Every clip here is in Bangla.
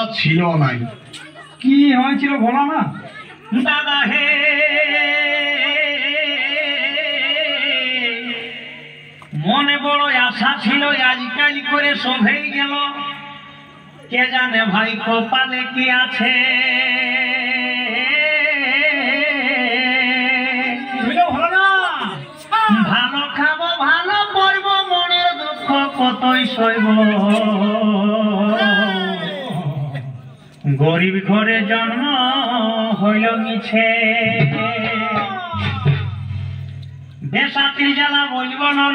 আশা ছিল নাই। কি হয়েছিল বলো না দাদা হে, মনে বড় আশা ছিল, আজকাল করে সবেই গেল, কে জানে ভাই কপালে কি আছে। ভালো খাবো, ভালো করবো, মনের দুঃখ কতই সইব। গরিব ঘরে জন্ম হইল মিছে, বেসাতির জ্বালা বলবো না।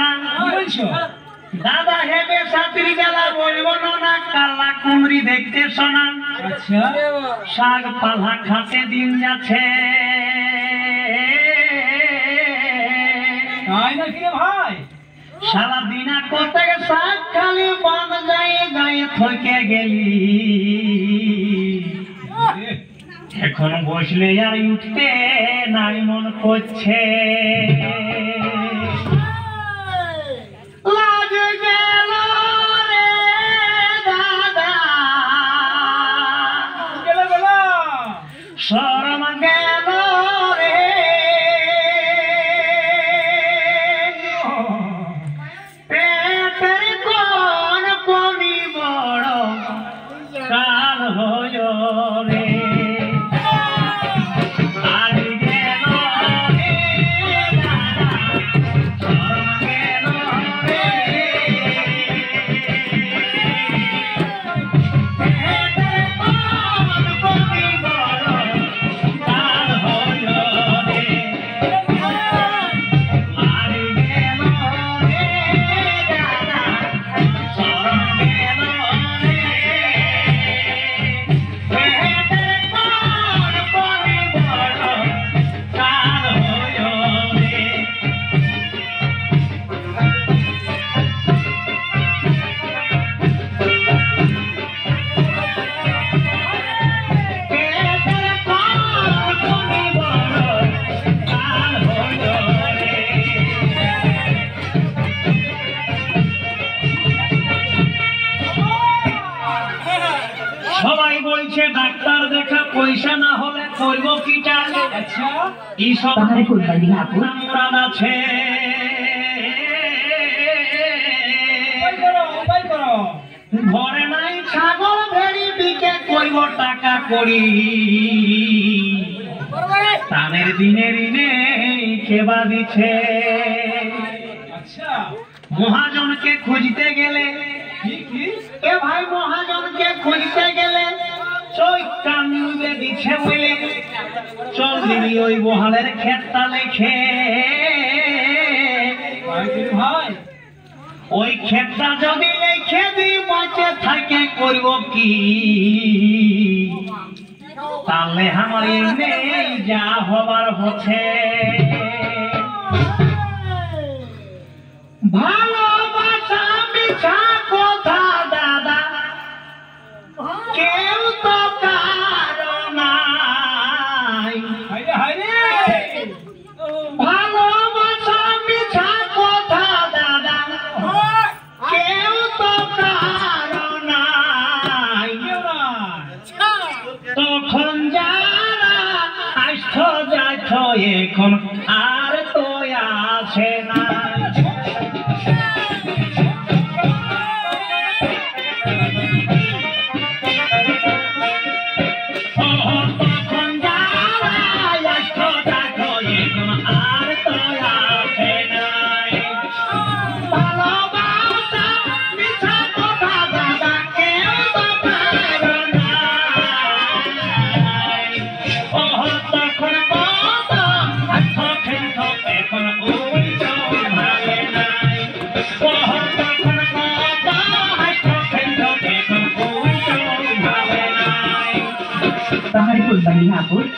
দাদা হে, বেসাতির জ্বালা বলবো না, কাল্লা কুমড়ি দেখতে শোনা। আচ্ছা, শাক পালা খাতে দিন যাচ্ছে, তাই নাকি রে ভাই? সারা দিনা কোথায় শাক খালি বন্ধ গায়ে গায়ে থকে গেলি। এখন বসলে আর উঠতে নাই মন করছে। লাজ গেল রে দাদা, শরম গেল রে, পেটের কোন কমি বড় কাল হয় রে। সবাই বলছে ডাক্তার দেখা, পয়সা না হলে করবো কি চাল। আচ্ছা, এইসব নাম আছে। ঘরে নাই ছাগল ভেড়ি বিকে করবো টাকা করি, তানের দিনে ঋণে সেবা দিচ্ছে। আচ্ছা, মহাজনকে খুঁজতে গেলে, এ ভাই মহাজনকে খুঁজতে গেলে চৈকা মিলবে দিচ্ছে বলে চল দিবি ওই বহালের ক্ষেতটা লেখে। ভাই ওই ক্ষেতটা যদি লেখে দি বাঁচে থাকে করব কি, তাহলে আমার এমনি যা হবার হচ্ছে। ভালোবাসা মিছা কথা দাদা, কেউ তো কারো নাই। ভালোবাসা মিছা কথা দাদা, কেউ তো কারো নাই। তখন যারা আসছ যাচ্ছ এখন আর তো আসে না। Paharipun Bani Hapus.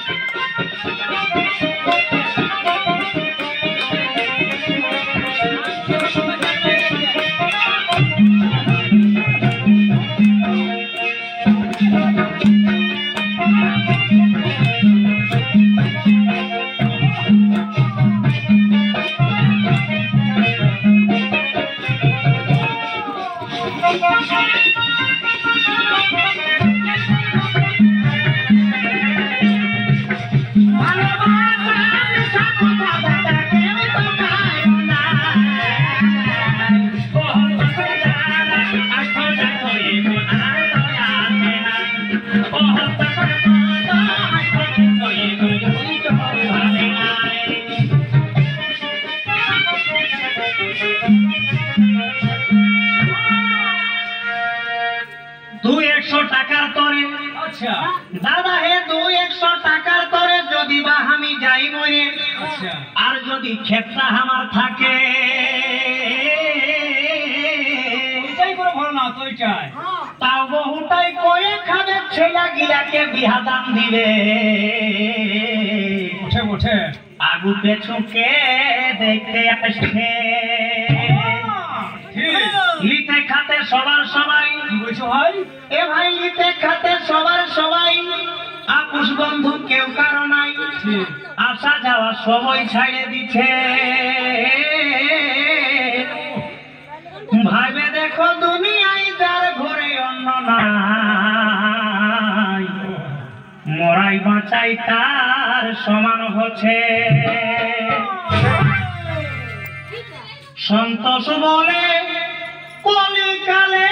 যদি ক্ষেতটা আমার থাকে এটাই করে ভালো না তো এটাই তাও বহুটাই কয়ে খাবে ছেলা গিরাকে বিহা দাম দিবে ওঠে ওঠে আগু পেছুকে দেখতে আসছে ঠিক লিতে খাতে সবার সবাই কি বলছো ভাই এ ভাই লিতে খাতে সবার সবাই আপুস বন্ধু কেউ কারো নাই ঠিক আসা যাওয়া সবাই ছাড়ে দিছে ভাইবে দেখো দুনিয়ায় যার ঘরে অন্য নাই মরাই বাঁচাই তার সমান হচ্ছে সন্তোষ বলে কলিকালে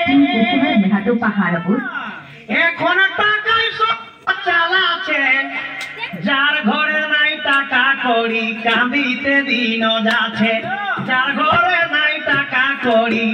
কুকুরের মেহাতো পাহাড়পুর এখন টাকায় সব চালাচ্ছে যার ঘরে নাই টাকা কড়ি কাঁদিতে দিন যাচ্ছে যার ঘরে নাই টাকা কড়ি